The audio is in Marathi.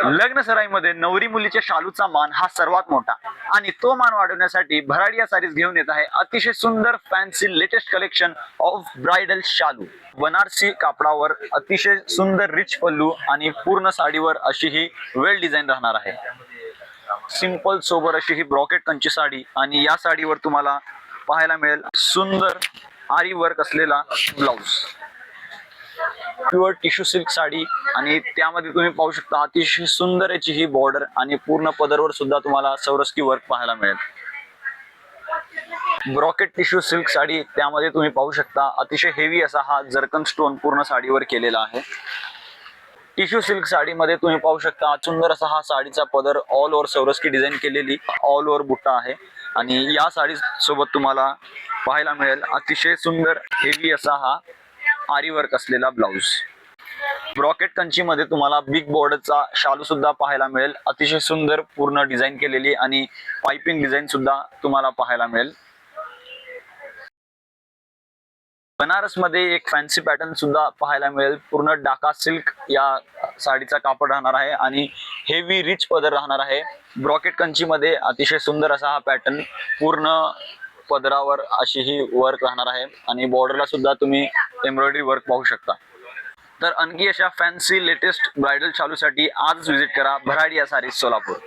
लग्न सराईमध्ये नवरी मुलीच्या शालूचा मान हा सर्वात मोठा आणि तो मान वाढवण्यासाठी भराडी या सारीज घेऊन येत आहे अतिशय सुंदर fancy latest collection of bridal शालू। बनारसी कापडावर अतिशय सुंदर रिच पल्लू आणि पूर्ण साडीवर अशी ही वेल डिझाईन राहणार आहे। सिंपल सोबर अशी ही ब्रॉकेट कंची साडी आणि या साडीवर तुम्हाला पाहायला मिळेल सुंदर आरी वर्क असलेला blouse. Pure tissue silk sari आणि त्यामध्ये तुम्ही पाहू शकता अतिशय सुंदर याची ही बॉर्डर आणि पूर्ण पदरवर सुद्धा तुम्हाला सौरस्की वर्क पाहायला मिळेल। ब्रॉकेट टिश्यू सिल्क साडी त्यामध्ये तुम्ही पाहू शकता अतिशय हेवी असा हा जर्कन स्टोन पूर्ण साडीवर केलेला आहे। टिश्यू सिल्क साडीमध्ये तुम्ही पाहू शकता सुंदर असा हा साडीचा पदर ऑल ओव्हर सौरस्की डिझाईन केलेली ऑल ओव्हर बुट्टा आहे आणि या साडी सोबत तुम्हाला पाहायला मिळेल अतिशय सुंदर हेवी असा हा आरी वर्क असलेला ब्लाउज। ब्रॉकेट कंची मध्ये तुम्हाला बिग बॉर्डरचा शालू सुद्धा पाहायला मिळेल अतिशय सुंदर पूर्ण डिझाईन केलेली आणि पाइपिंग डिझाईन सुद्धा तुम्हाला पाहायला मिळेल। बनारस मध्ये एक फॅन्सी पॅटर्न सुद्धा पाहायला मिळेल। पूर्ण डाका सिल्क या साडीचा कापड राहणार आहे आणि हेवी रिच पदर राहणार आहे। ब्रॉकेट कंची मध्ये अतिशय सुंदर असा हा पॅटर्न पूर्ण पदरावर अशी ही वर्क राहणार आहे आणि बॉर्डरला सुद्धा तुम्ही एम्ब्रॉयडरी वर्क पाहू शकता। तर आणखी अशा फॅन्सी लेटेस्ट ब्राइडल शालूसाठी आजच व्हिजिट करा भराडी या सारीज सोलापूर।